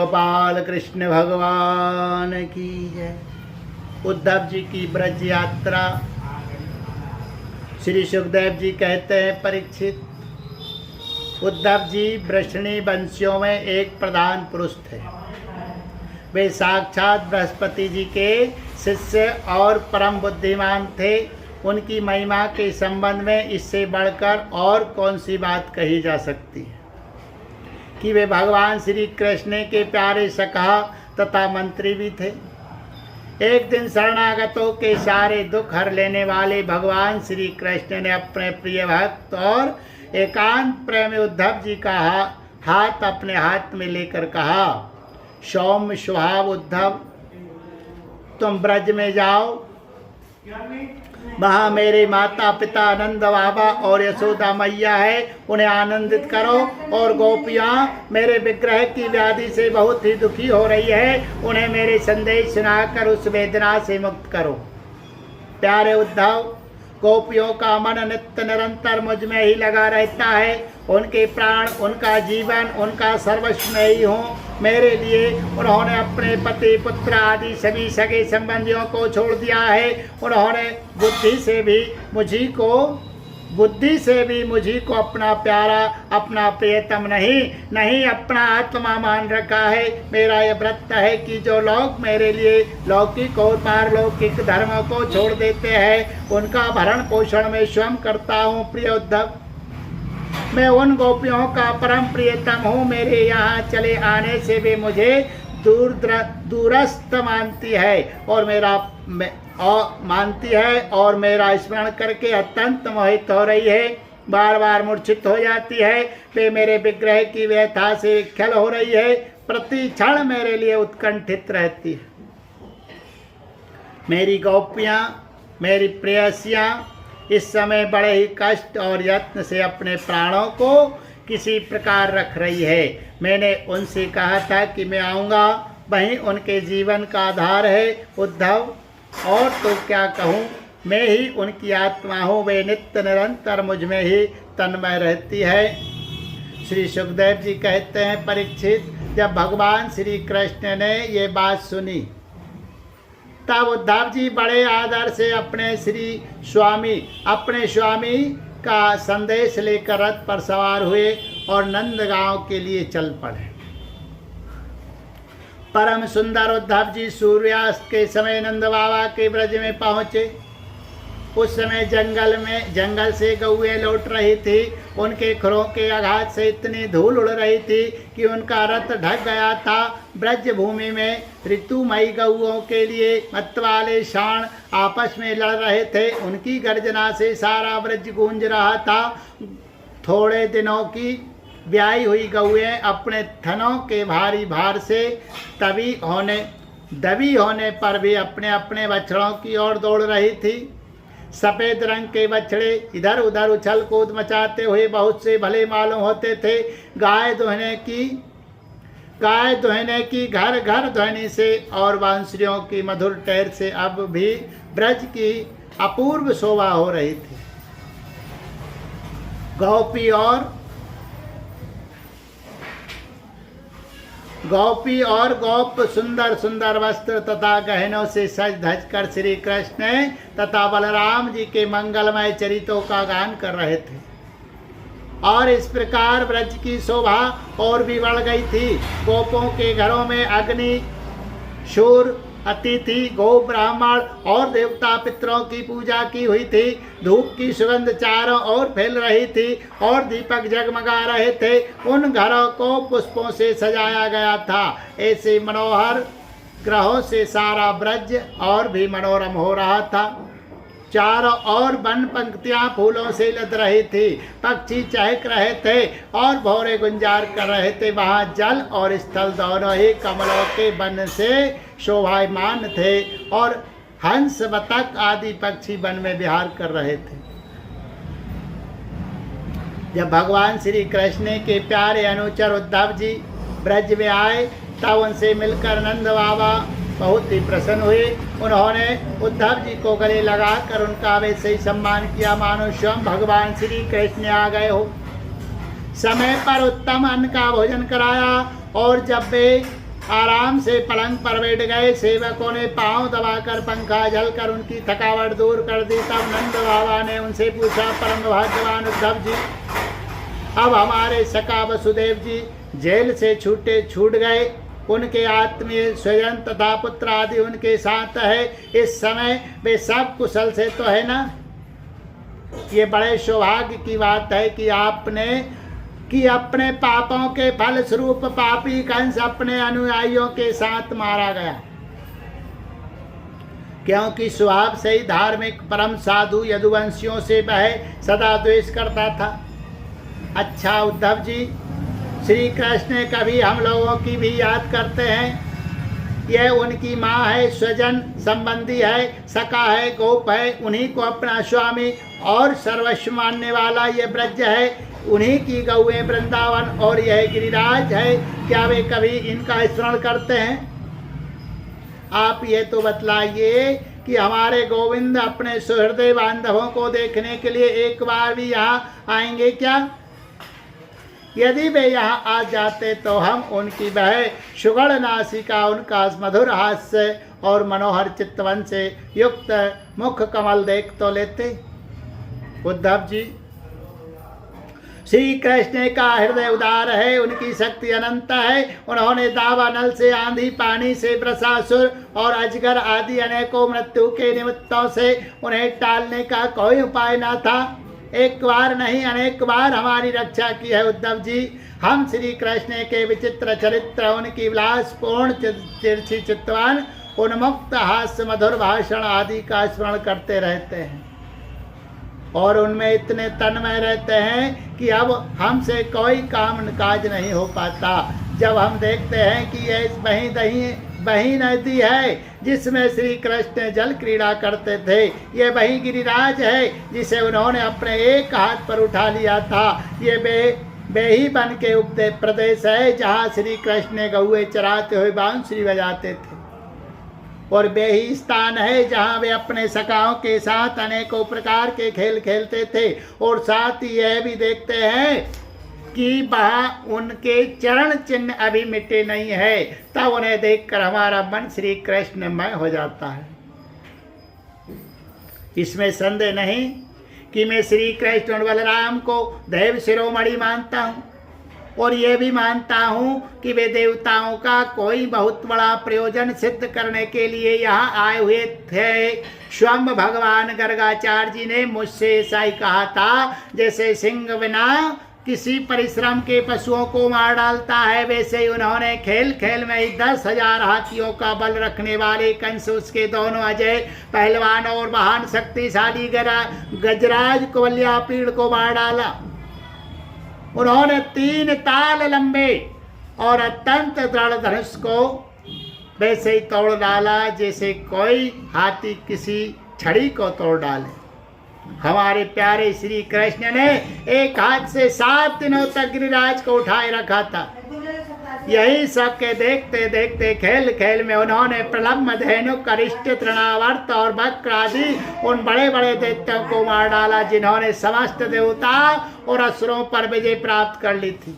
गोपाल कृष्ण भगवान की जय। उद्धव जी की ब्रज यात्रा। श्री सुखदेव जी कहते हैं, परीक्षित, उद्धव जी वृषणी वंशियों में एक प्रधान पुरुष थे। वे साक्षात बृहस्पति जी के शिष्य और परम बुद्धिमान थे। उनकी महिमा के संबंध में इससे बढ़कर और कौन सी बात कही जा सकती है कि वे भगवान श्री कृष्ण के प्यारे सखा तथा मंत्री भी थे। एक दिन शरणागतों के सारे दुख हर लेने वाले भगवान श्री कृष्ण ने अपने प्रिय भक्त और एकांत प्रेमी उद्धव जी का हाथ अपने हाथ में लेकर कहा, सौम्य स्वभाव उद्धव, तुम ब्रज में जाओ, वहाँ मेरे माता पिता नंद बाबा और यशोदा मैया है, उन्हें आनंदित करो। और गोपियाँ मेरे विग्रह की व्याधि से बहुत ही दुखी हो रही है, उन्हें मेरे संदेश सुनाकर उस वेदना से मुक्त करो। प्यारे उद्धव, गोपियों का मन नित्य निरंतर मुझ में ही लगा रहता है। उनके प्राण, उनका जीवन, उनका सर्वस्व में ही हूँ। मेरे लिए उन्होंने अपने पति, पुत्र आदि सभी सगे संबंधियों को छोड़ दिया है। उन्होंने बुद्धि से भी मुझी को अपना प्यारा, अपना प्रियतम नहीं अपना आत्मा मान रखा है। मेरा यह व्रत है कि जो लोग मेरे लिए लौकिक और पारलौकिक धर्मों को छोड़ देते हैं, उनका भरण पोषण में स्वयं करता हूँ। प्रिय उद्धव, मैं उन गोपियों का परम प्रियतम हूँ। मेरे यहाँ चले आने से वे मुझे दूरस्थ मानती है और मेरा स्मरण करके अत्यंत मोहित हो रही है, बार बार मूर्छित हो जाती है। वे मेरे विग्रह की व्यथा से खल हो रही है, प्रति क्षण मेरे लिए उत्कंठित रहती है। मेरी गोपियाँ, मेरी प्रेयसियाँ इस समय बड़े ही कष्ट और यत्न से अपने प्राणों को किसी प्रकार रख रही है। मैंने उनसे कहा था कि मैं आऊँगा, वहीं उनके जीवन का आधार है उद्धव, और तो क्या कहूँ, मैं ही उनकी आत्मा हूँ। वे नित्य निरंतर मुझ में ही तन्मय रहती है। श्री सुखदेव जी कहते हैं, परीक्षित, जब भगवान श्री कृष्ण ने ये बात सुनी तब उद्धव जी बड़े आदर से अपने स्वामी का संदेश लेकर रथ पर सवार हुए और नंदगांव के लिए चल पड़े। परम सुंदर उद्धव जी सूर्यास्त के समय नंद बाबा के ब्रज में पहुँचे। उस समय जंगल से गौएं लौट रही थी। उनके खुरों के आघात से इतनी धूल उड़ रही थी कि उनका रथ ढक गया था। ब्रज भूमि में ऋतुमयी गौओं के लिए मतवाले सांड आपस में लड़ रहे थे। उनकी गर्जना से सारा ब्रज गूंज रहा था। थोड़े दिनों की ब्याही हुई गौएं अपने थनों के भारी भार से दबी होने पर भी अपने अपने बछड़ों की ओर दौड़ रही थी। सफ़ेद रंग के बछड़े इधर उधर उछल कूद मचाते हुए बहुत से भले मालूम होते थे। गाय दुहने की घर घर ध्वनि से और बांसुरियों की मधुर टहर से अब भी ब्रज की अपूर्व शोभा हो रही थी। गोपी और गोप सुंदर सुंदर वस्त्र तथा गहनों से सज धज कर श्री कृष्ण तथा बलराम जी के मंगलमय चरितों का गान कर रहे थे। और इस प्रकार ब्रज की शोभा और भी बढ़ गई थी। गोपों के घरों में अग्नि, शूर, अतिथि, गो, ब्राह्मण और देवता पितरों की पूजा की हुई थी। धूप की सुगंध चारों ओर फैल रही थी और दीपक जगमगा रहे थे। उन घरों को पुष्पों से सजाया गया था। ऐसे मनोहर ग्रहों से सारा ब्रज और भी मनोरम हो रहा था। चारों ओर वन पंक्तियां फूलों से लद रही थी। पक्षी चहक रहे थे और भौरे गुंजार कर रहे थे। वहाँ जल और स्थल दोनों ही कमलों के वन से शोभायमान थे और हंस, बतख आदि पक्षी वन में विहार कर रहे थे। जब भगवान श्री कृष्ण के प्यारे अनुचर उद्धव जी ब्रज में आए तब उनसे मिलकर नंद बाबा बहुत ही प्रसन्न हुए। उन्होंने उद्धव जी को गले लगाकर उनका वैसे ही सम्मान किया मानो स्वयं भगवान श्री कृष्ण आ गए हो। समय पर उत्तम अन्न का भोजन कराया और जब वे आराम से पलंग पर बैठ गए। सेवकों ने पांव दबाकर पंखा झलकर उनकी थकावट दूर कर दी। तब नंद बाबा ने उनसे पूछा, परम भाग्यवान उद्धव जी, अब हमारे सखा वसुदेव जी जेल से छूट गए, उनके आत्मीय स्वजन तथा पुत्र आदि उनके साथ है, इस समय वे सब कुशल से तो है ना? ये बड़े सौभाग्य की बात है कि आपने कि अपने पापों के फल स्वरूप पापी कंस अपने अनुयायियों के साथ मारा गया, क्योंकि स्वभाव से ही धार्मिक परम साधु यदुवंशियों से वह सदा द्वेष करता था। अच्छा उद्धव जी, श्री कृष्ण कभी हम लोगों की भी याद करते हैं। यह उनकी माँ है, स्वजन संबंधी है, सखा है, गोप है, उन्हीं को अपना स्वामी और सर्वस्व मानने वाला यह ब्रज है, उन्हीं की गौएं वृंदावन और यह गिरिराज है। क्या वे कभी इनका स्मरण करते हैं? आप ये तो बतलाइए कि हमारे गोविंद अपने सुहृदय बांधवों को देखने के लिए एक बार भी यहाँ आएंगे क्या? यदि वे यहाँ आ जाते तो हम उनकी वह सुगढ़ नासिका, उनका मधुर हास्य और मनोहर चित्तवन से युक्त मुख कमल देख तो लेते। उद्धव जी, श्री कृष्ण का हृदय उदार है, उनकी शक्ति अनंत है। उन्होंने दावानल से, आंधी पानी से, वृषासुर और अजगर आदि अनेकों मृत्यु के निमित्तों से उन्हें टालने का कोई उपाय न था। एक बार नहीं अनेक बार हमारी रक्षा की है उद्धव जी। हम श्री कृष्ण के विचित्र चरित्र, उनकी विलासपूर्ण तिरछी चित्तवान, उन्मुक्त हास्य, मधुर भाषण आदि का स्मरण करते रहते हैं और उनमें इतने तन्मय रहते हैं कि अब हमसे कोई काम काज नहीं हो पाता। जब हम देखते हैं कि यह वही नदी है जिसमें श्री कृष्ण जल क्रीड़ा करते थे, ये वही गिरिराज है जिसे उन्होंने अपने एक हाथ पर उठा लिया था, ये बेही बन के उपदेश प्रदेश है जहाँ श्री कृष्ण गौए चराते हुए बांसुरी बजाते थे, और बेही स्थान है जहाँ वे अपने सखाओं के साथ अनेकों प्रकार के खेल खेलते थे। और साथ ही यह भी देखते हैं कि वहाँ उनके चरण चिन्ह अभी मिटे नहीं है, तब उन्हें देखकर हमारा मन श्री कृष्णमय हो जाता है। इसमें संदेह नहीं कि मैं श्री कृष्ण और बलराम को दैव शिरोमणि मानता हूँ, और ये भी मानता हूँ कि वे देवताओं का कोई बहुत बड़ा प्रयोजन सिद्ध करने के लिए यहाँ आए हुए थे। स्वयं भगवान गर्गाचार्य जी ने मुझसे ऐसा ही कहा था, जैसे सिंह बिना किसी परिश्रम के पशुओं को मार डालता है, वैसे ही उन्होंने खेल खेल में ही 10,000 हाथियों का बल रखने वाले कंस, उसके दोनों अजय पहलवान और महान शक्तिशाली गजराज कुवलयापीड़ को मार डाला। उन्होंने 3 ताल लंबे और अत्यंत दृढ़ धनुष को वैसे ही तोड़ डाला जैसे कोई हाथी किसी छड़ी को तोड़ डाले। हमारे प्यारे श्री कृष्ण ने एक हाथ से 7 दिनों तक गिरिराज को उठाए रखा था। यही सब के देखते देखते खेल खेल में उन्होंने प्रलम्ब, धेनुक, अरिष्ट, तृणावर्त और वक्र आदि उन बड़े बड़े दैत्यों को मार डाला जिन्होंने समस्त देवता और असुरों पर विजय प्राप्त कर ली थी।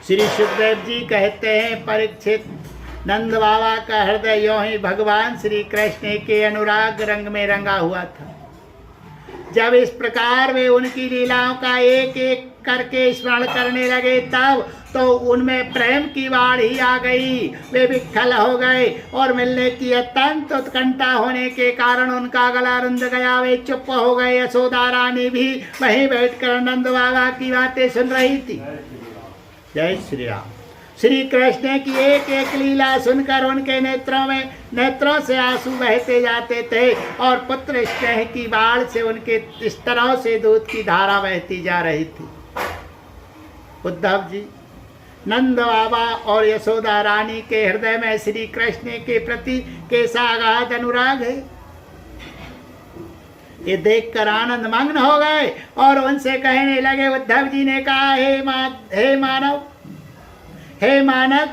श्री सुखदेव जी कहते हैं, परीक्षित, नंद बाबा का हृदय यों ही भगवान श्री कृष्ण के अनुराग रंग में रंगा हुआ था। जब इस प्रकार वे उनकी लीलाओं का एक एक करके स्मरण करने लगे, तब तो उनमें प्रेम की बाढ़ ही आ गई। वे विख्वल हो गए और मिलने की अत्यंत उत्कंठा होने के कारण उनका गला रुंध गया। वे चुप हो गए। यशोदा रानी भी वहीं बैठकर नंद बाबा की बातें सुन रही थी। जय श्री राम। श्री कृष्ण की एक एक लीला सुनकर उनके नेत्रों से आंसू बहते जाते थे और पुत्र स्नेह की बाढ़ से उनके स्तरों से दूध की धारा बहती जा रही थी। उद्धव जी, नंद बाबा और यशोदा रानी के हृदय में श्री कृष्ण के प्रति कैसा अगाध अनुराग है, ये देखकर आनंद मग्न हो गए और उनसे कहने लगे। उद्धव जी ने कहा, हे मानव,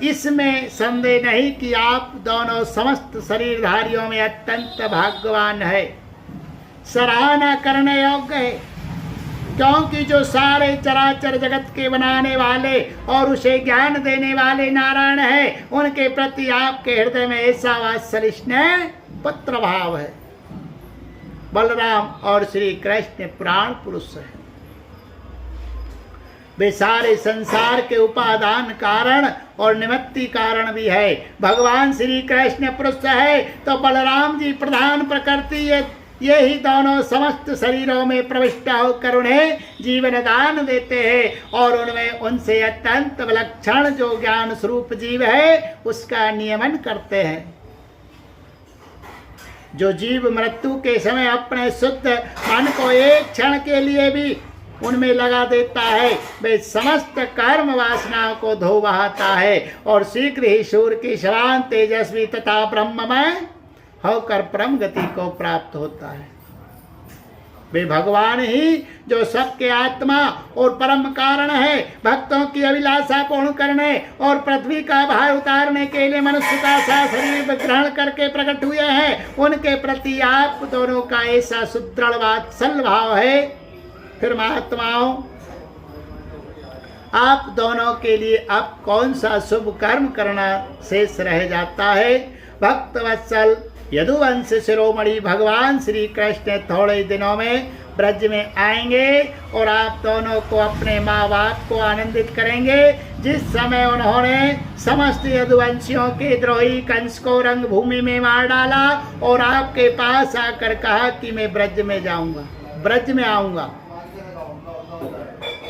इसमें संदेह नहीं कि आप दोनों समस्त शरीरधारियों में अत्यंत भाग्यवान है, सराहना करने योग्य है, क्योंकि जो सारे चराचर जगत के बनाने वाले और उसे ज्ञान देने वाले नारायण है, उनके प्रति आपके हृदय में ऐसा वात्सल्य स्नेह पुत्र भाव है। बलराम और श्री कृष्ण पुराण पुरुष है, वे सारे संसार के उपादान कारण और निमित्ति कारण भी है। भगवान श्री कृष्ण पुरुष है तो बलराम जी प्रधान प्रकृति, ये ही दोनों समस्त शरीरों में प्रविष्ट होकर उन्हें जीवन दान देते हैं और उनमें उनसे अत्यंत विलक्षण जो ज्ञान स्वरूप जीव है उसका नियमन करते हैं। जो जीव मृत्यु के समय अपने शुद्ध मन को एक क्षण के लिए भी उनमें लगा देता है, वे समस्त कर्म वासनाओं को धो बहाता है और शीघ्र ही सूर्य की समान तेजस्वी तथा ब्रह्ममय होकर परम गति को प्राप्त होता है। वे भगवान ही जो सबके आत्मा और परम कारण है, भक्तों की अभिलाषा पूर्ण करने और पृथ्वी का भार उतारने के लिए मनुष्य का सा शरीर ग्रहण करके प्रकट हुए हैं, उनके प्रति आप दोनों का ऐसा सुदृढ़ वात्सल्य भाव है। फिर महात्माओं, आप दोनों के लिए अब कौन सा शुभ कर्म करना शेष रह जाता है। भक्त वत्सल यदुवंश शिरोमणि भगवान श्री कृष्ण थोड़े दिनों में ब्रज में आएंगे और आप दोनों को अपने माँ बाप को आनंदित करेंगे। जिस समय उन्होंने समस्त यदुवंशियों के द्रोही कंस को रंग भूमि में मार डाला और आपके पास आकर कहा कि मैं ब्रज में जाऊंगा, ब्रज में आऊंगा,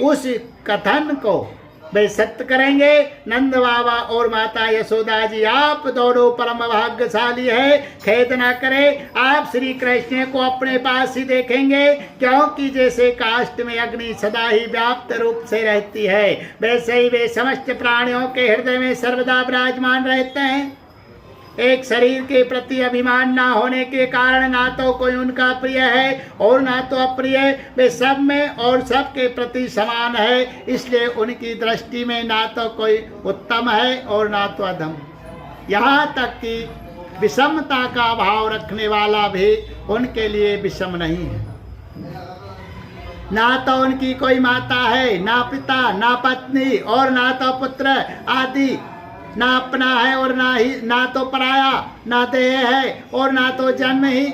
उस कथन को वे सत्य करेंगे। नंद बाबा और माता यशोदा जी आप दोनों परम भाग्यशाली है, खेद न करें, आप श्री कृष्ण को अपने पास ही देखेंगे, क्योंकि जैसे काष्ठ में अग्नि सदा ही व्याप्त रूप से रहती है, वैसे ही वे समस्त प्राणियों के हृदय में सर्वदा विराजमान रहते हैं। एक शरीर के प्रति अभिमान ना होने के कारण ना तो कोई उनका प्रिय है और ना तो अप्रिय, वे सब में और सबके प्रति समान है, इसलिए उनकी दृष्टि में ना तो कोई उत्तम है और ना तो अधम। यहाँ तक कि विषमता का भाव रखने वाला भी उनके लिए विषम नहीं है। ना तो उनकी कोई माता है, ना पिता, ना पत्नी और ना तो पुत्र आदि, ना अपना है और ना तो पराया, ना देह है और ना तो जन्म ही।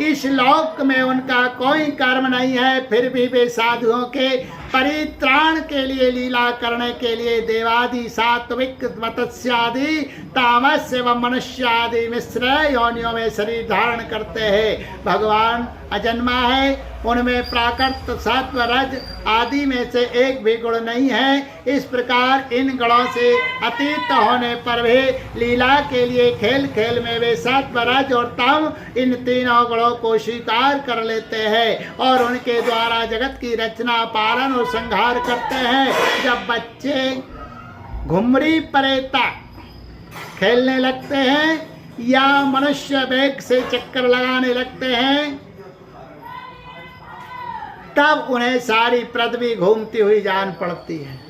इस लोक में उनका कोई कर्म नहीं है, फिर भी वे साधुओं के परित्राण के लिए लीला करने के लिए देवादि सात्विक मत्स्यादि तामस एवं मनुष्यादि मिश्र योनियों में शरीर धारण करते हैं। भगवान अजन्मा है, उनमें प्राकृत सत्व रज आदि में से एक भी गुण नहीं है। इस प्रकार इन गुणों से अतीत होने पर भी लीला के लिए खेल खेल में वे सत्व रज और तम इन तीनों गुणों को स्वीकार कर लेते हैं और उनके द्वारा जगत की रचना, पालन और संहार करते हैं। जब बच्चे घुमरी परेता खेलने लगते हैं या मनुष्य वेग से चक्कर लगाने लगते हैं, तब उन्हें सारी पृथ्वी घूमती हुई जान पड़ती है।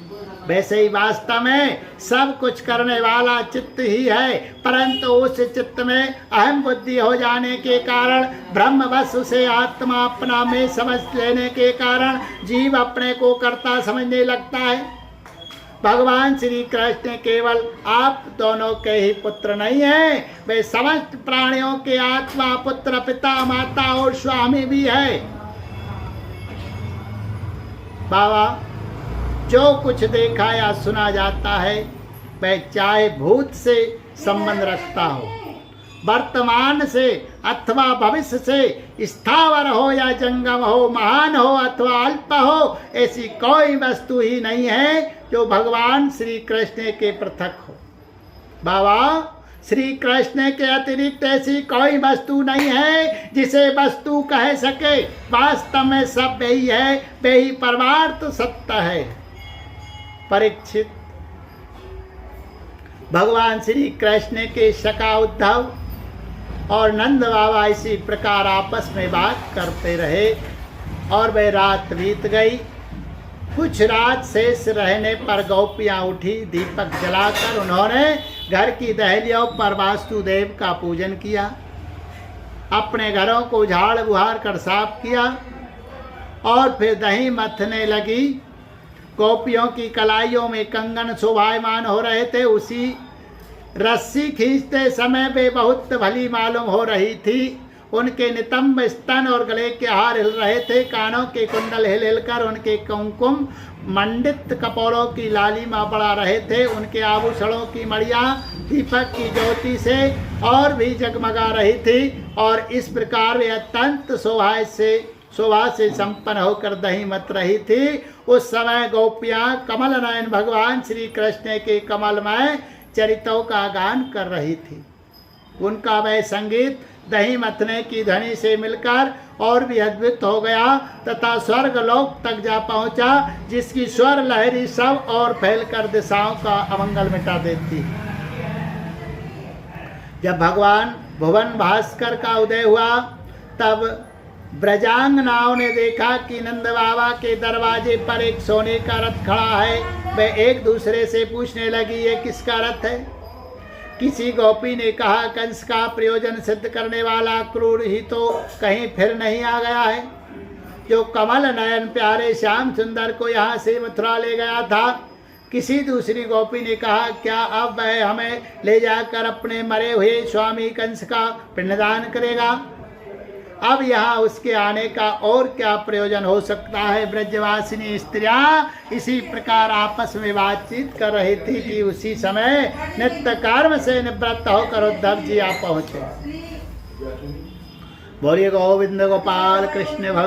वैसे ही वास्तव में सब कुछ करने वाला चित्त ही है, परंतु उस चित्त में अहम बुद्धि हो जाने के कारण, ब्रह्मवश उसे आत्मा अपना में समझ लेने के कारण जीव अपने को कर्ता समझने लगता है। भगवान श्री कृष्ण केवल आप दोनों के ही पुत्र नहीं है, वे समस्त प्राणियों के आत्मा, पुत्र, पिता, माता और स्वामी भी है। बाबा, जो कुछ देखा या सुना जाता है वह चाहे भूत से संबंध रखता हो, वर्तमान से अथवा भविष्य से, स्थावर हो या जंगम हो, महान हो अथवा अल्प हो, ऐसी कोई वस्तु ही नहीं है जो भगवान श्री कृष्ण के पृथक हो। बाबा, श्री कृष्ण के अतिरिक्त ऐसी कोई वस्तु नहीं है जिसे वस्तु कह सके। वास्तव में सब वही है, वही परमार्थ सत्य है। परीक्षित, भगवान श्री कृष्ण के सखा उद्धव और नंद बाबा इसी प्रकार आपस में बात करते रहे और वह रात बीत गई। कुछ रात शेष रहने पर गोपियां उठी, दीपक जलाकर उन्होंने घर की दहलियों पर वासुदेव का पूजन किया, अपने घरों को झाड़ बुहार कर साफ किया और फिर दही मथने लगी। गोपियों की कलाइयों में कंगन शोभायमान हो रहे थे। उसी रस्सी खींचते समय वे बहुत भली मालूम हो रही थी। उनके नितंब स्तन और गले के हार हिल रहे थे। कानों के कुंडल हिल हिलकर उनके कुमकुम मंडित कपोलों की लालिमा बढ़ा रहे थे। उनके आभूषणों की मड़ियाँ दीपक की ज्योति से और भी जगमगा रही थी। और इस प्रकार वे अत्यंत शोभा से संपन्न होकर दही मत रही थी। उस समय गोपियाँ कमल नयन भगवान श्री कृष्ण के कमलमय चरितों का गान कर रही थी। उनका वह संगीत दही मथने की ध्वनि से मिलकर और भी अद्भुत हो गया तथा स्वर्ग लोक तक जा पहुंचा, जिसकी स्वर लहरी सब और फैलकर दिशाओं का अमंगल मिटा देती। जब भगवान भुवन भास्कर का उदय हुआ तब ब्रजांगनाओं ने देखा कि नंद बाबा के दरवाजे पर एक सोने का रथ खड़ा है। वे एक दूसरे से पूछने लगी, ये किसका रथ है? किसी गोपी ने कहा, कंस का प्रयोजन सिद्ध करने वाला क्रूर ही तो कहीं फिर नहीं आ गया है, जो कमल नयन प्यारे श्याम सुंदर को यहाँ से मथुरा ले गया था। किसी दूसरी गोपी ने कहा, क्या अब वह हमें ले जाकर अपने मरे हुए स्वामी कंस का पिंडदान करेगा? अब यहाँ उसके आने का और क्या प्रयोजन हो सकता है? ब्रजवासिनी स्त्रियाँ इसी प्रकार आपस में बातचीत कर रही थी कि उसी समय नित्य कर्म से निवृत्त होकर उद्धव जी आ पहुँचे। बोलिए गोविंद गोपाल कृष्ण भगवान।